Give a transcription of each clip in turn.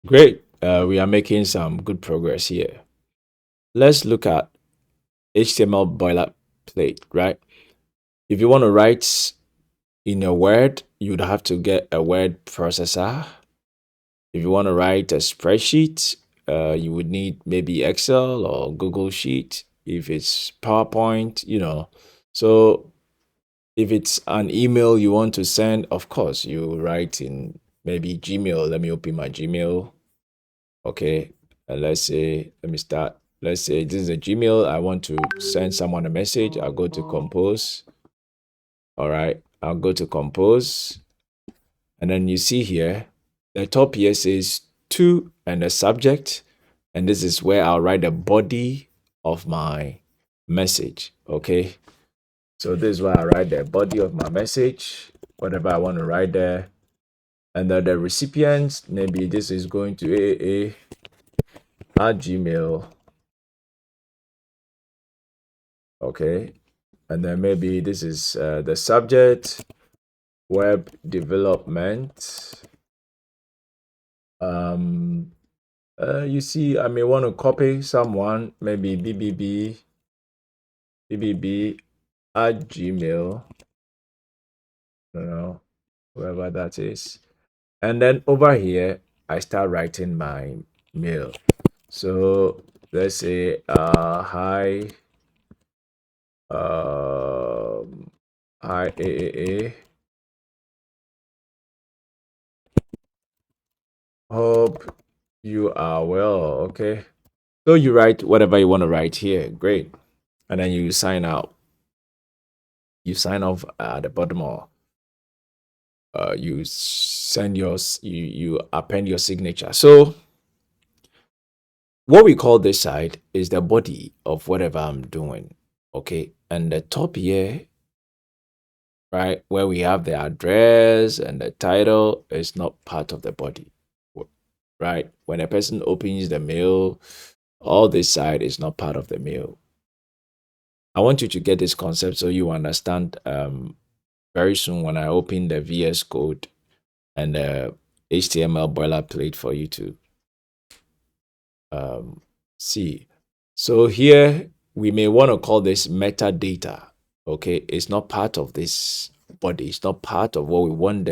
Great. We are making some good progress here. Let's look at HTML boilerplate, right? If you want to write in a Word, you'd have to get a word processor. If you want to write a spreadsheet, you would need maybe Excel or Google Sheet. If it's PowerPoint, So if it's an email you want to send, of course, you write in maybe Gmail. Let me open my Gmail. Okay. And let me start. Let's say this is a Gmail. I want to send someone a message. I'll go to compose. All right. I'll go to compose. And then you see here, the top here says to and the subject. And this is where I'll write the body of my message. Okay. So this is where I write the body of my message, whatever I want to write there. And then the recipients, maybe this is going to AA at Gmail. Okay. And then maybe this is the subject, web development. You see, I may want to copy someone, maybe BBB at Gmail, whoever that is. And then over here, I start writing my mail. So let's say, hi AAA. Hope you are well. Okay. So you write whatever you want to write here. Great. And then you sign out. You sign off at the bottom, or you send you append your signature. So what we call this side is the body of whatever I'm doing. Okay. And the top here, right, where we have the address and the title, is not part of the body. Right? When a person opens the mail, all this side is not part of the mail. I want you to get this concept so you understand very soon when I open the VS Code and the HTML boilerplate for you to see. So here we may want to call this metadata. Okay, it's not part of this body. It's not part of what we want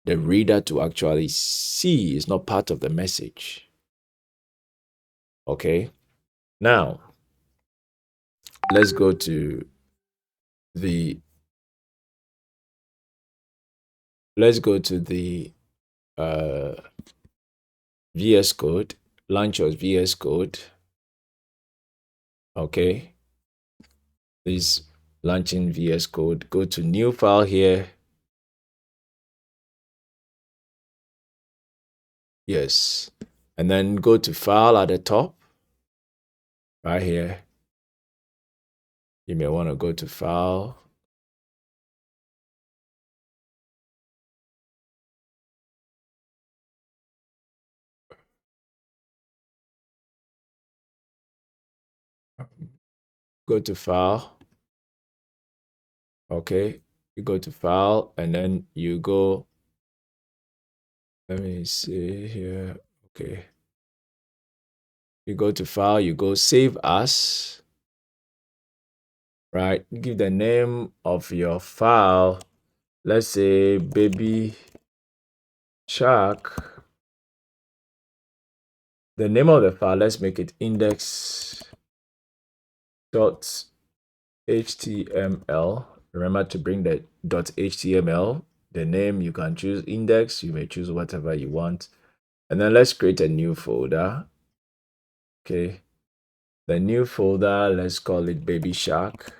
the reader to actually see. It's not part of the message. Okay, now let's go to the uh, VS Code. Launch your VS Code. Okay, please launching VS Code. Go to new file here. Yes, and then go to file at the top right here. You may want to go to file. Go to file. Okay, you go to file and then you go. Let me see here. Okay, you go to file, you go save as. Right, give the name of your file. Let's say baby shark. The name of the file, let's make it index.html. Remember to bring the .html. The name, you can choose index, you may choose whatever you want. And then let's create a new folder. Okay, the new folder, let's call it baby shark.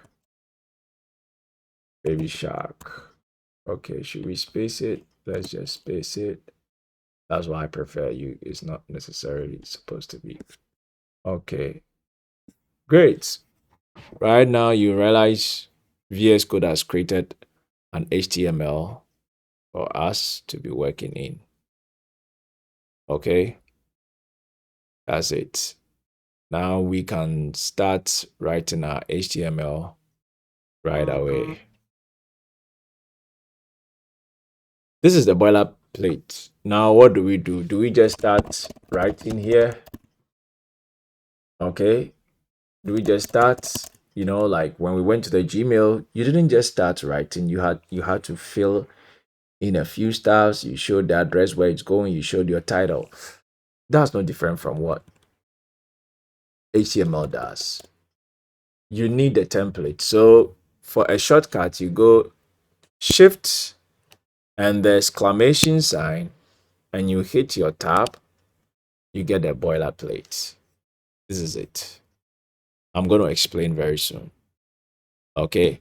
Baby shark. Okay, should we space it? Let's just space it. That's why I prefer you. It's not necessarily supposed to be. Okay, great. Right now you realize VS Code has created an HTML for us to be working in. Okay, that's it. Now we can start writing our HTML right away. This is the plate. Now, what do? Do we just start writing here? Okay. Do we just start? Like when we went to the Gmail, you didn't just start writing. You had to fill in a few stuffs. You showed the address where it's going. You showed your title. That's no different from what HTML does. You need a template. So for a shortcut, you go Shift and the exclamation sign, and you hit your tab. You get a boilerplate. This is it. I'm going to explain very soon. Okay.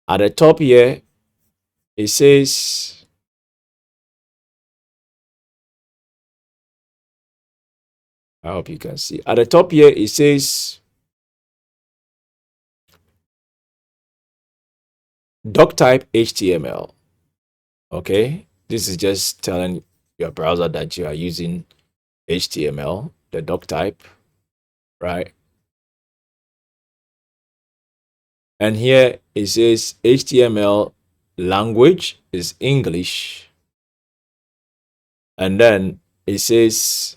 At the top here, it says I hope you can see. At the top here, it says doctype HTML. Okay. This is just telling your browser that you are using HTML, the doctype, right? And here it says HTML language is English. And then it says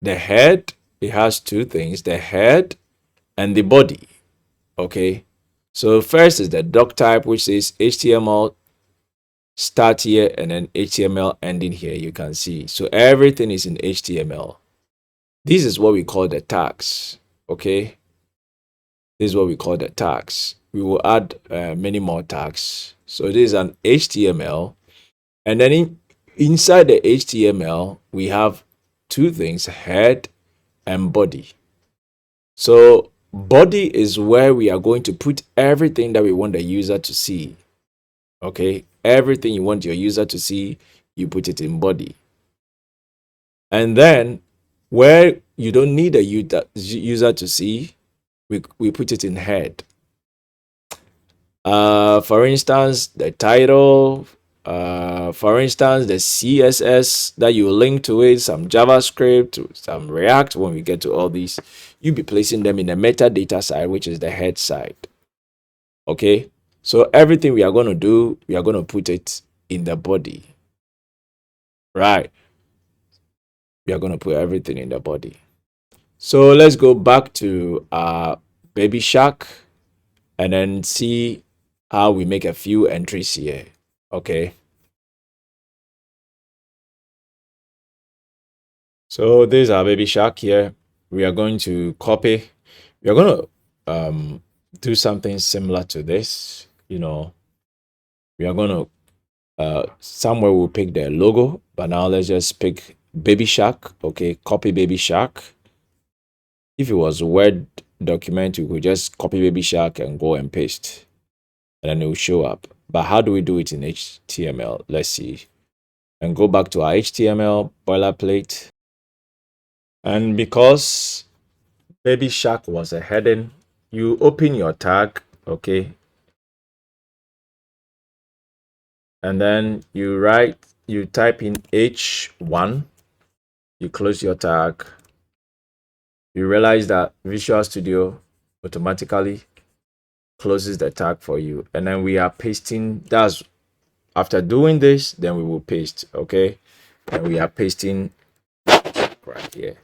the head, it has two things, the head and the body. Okay. So first is the doctype, which says HTML start here and then HTML ending here. You can see. So everything is in HTML. This is what we call the tags. Okay. This is what we call the tags. We will add many more tags. So this is an HTML. And then inside the HTML, we have two things, head and body. So body is where we are going to put everything that we want the user to see. Okay, everything you want your user to see, you put it in body. And then where you don't need a user to see, we put it in head. For instance, the title, for instance, the CSS that you link to it, some JavaScript, some React. When we get to all these, you'll be placing them in the metadata side, which is the head side. Okay, so everything we are going to do, we are going to put it in the body, right? We are going to put everything in the body. So let's go back to Baby Shark and then see how we make a few entries here. Okay. So this is our Baby Shark here. We are going to copy. We are going to do something similar to this. We are going to somewhere we'll pick the logo, but now let's just pick Baby Shark. Okay, copy Baby Shark. If it was a Word document, you could just copy Baby Shark and go and paste, and then it will show up. But how do we do it in HTML? Let's see. And go back to our HTML boilerplate. And because Baby Shark was a heading, you open your tag, okay, and then you type in H1, you close your tag. You realize that Visual Studio automatically closes the tag for you, and then we are pasting. That's after doing this, then we will paste, okay, and we are pasting right here.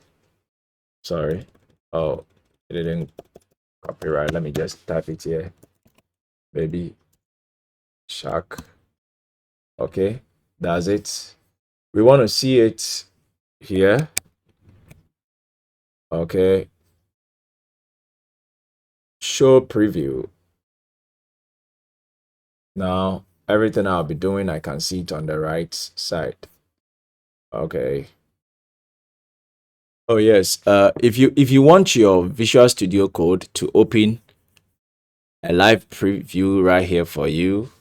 Sorry, oh, it didn't copyright. Let me just type it here. Baby Shark. Okay, that's it. We want to see it here. Okay, show preview. Now everything I'll be doing, I can see it on the right side. Okay. Oh yes, if you want your Visual Studio Code to open a live preview right here for you,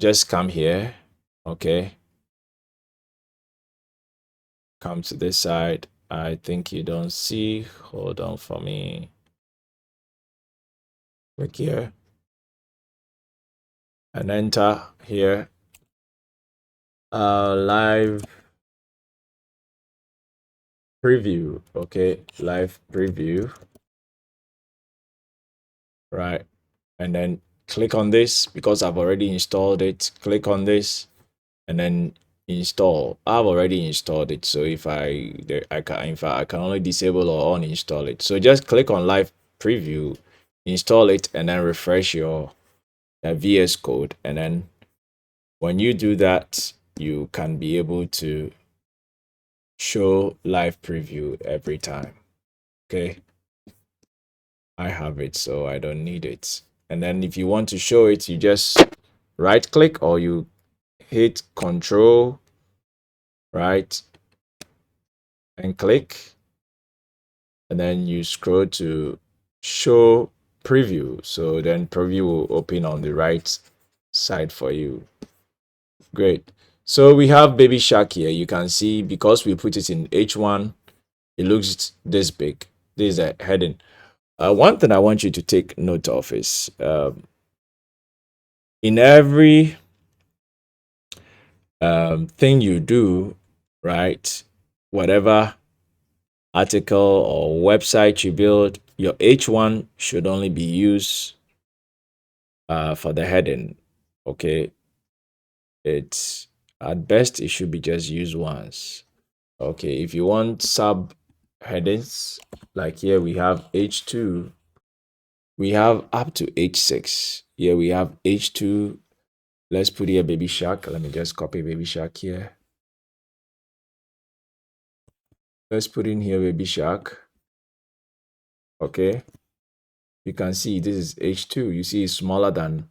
just come here. Okay, come to this side. I think you don't see. Hold on for me. Click here and enter here. Live preview. Okay, live preview. Right, and then click on this because I've already installed it. Click on this, and then install. I've already installed it. So if I can, in fact, I can only disable or uninstall it. So just click on live preview, install it, and then refresh your VS Code. And then when you do that, you can be able to show live preview every time. Okay. I have it, so I don't need it. And then if you want to show it, you just right click or you hit control right and click, and then you scroll to show preview. So then preview will open on the right side for you. Great. So we have baby shark here. You can see because we put it in H1, it looks this big. This is a heading. One thing I want you to take note of is in every thing you do, right? Whatever article or website you build, your H1 should only be used for the heading. Okay, it's at best it should be just used once. Okay, if you want sub headings, like here we have H2, we have up to H6. Here we have H2. Let's put here baby shark. Let me just copy baby shark here. Let's put in here baby shark. Okay, you can see this is H2. You see it's smaller than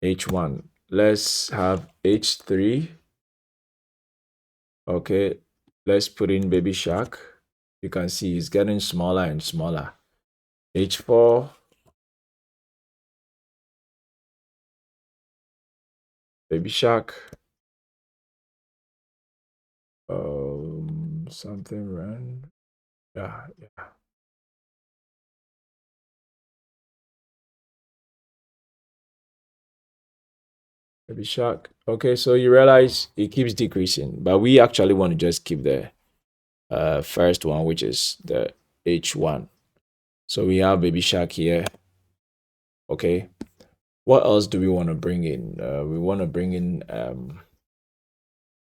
H1. Let's have H3. Okay, let's put in baby shark. You can see it's getting smaller and smaller. H4. Baby shark. Something random. Yeah. Baby shark. Okay, so you realize it keeps decreasing, but we actually want to just keep the first one, which is the H1. So we have baby shark here. Okay, what else do we want to bring in? We want to bring in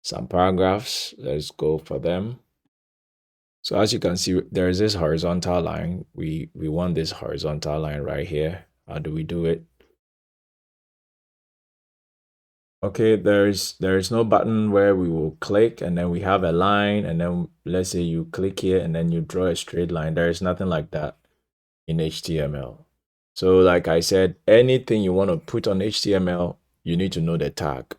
some paragraphs. Let's go for them. So as you can see, there is this horizontal line. We want this horizontal line right here. How do we do it? Okay, there is no button where we will click and then we have a line, and then let's say you click here and then you draw a straight line. There is nothing like that in HTML. So like I said, anything you want to put on HTML, you need to know the tag.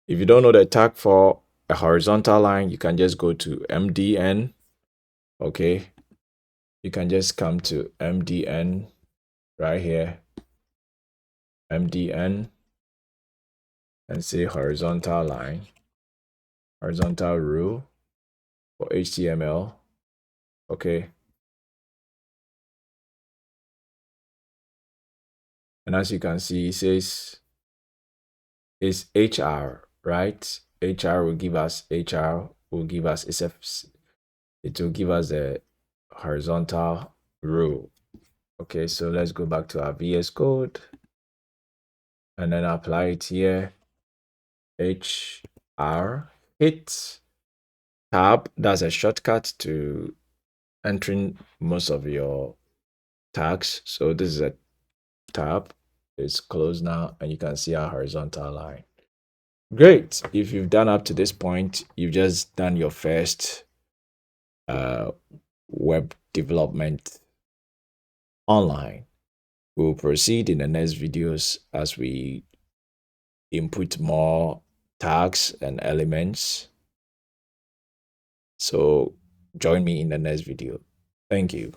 If you don't know the tag for a horizontal line, you can just go to MDN. Okay, you can just come to MDN right here, MDN, and say horizontal line, horizontal rule for HTML. Okay, and as you can see, it says it's HR, right? HR will give us HR will give us it will give us a horizontal row. Okay, so let's go back to our VS Code and then apply it here. HR, hit tab. That's a shortcut to entering most of your tags. So this is a tab. It's closed now, and you can see our horizontal line. Great. If you've done up to this point, you've just done your first web development online. We'll proceed in the next videos as we input more tags and elements. So join me in the next video. Thank you.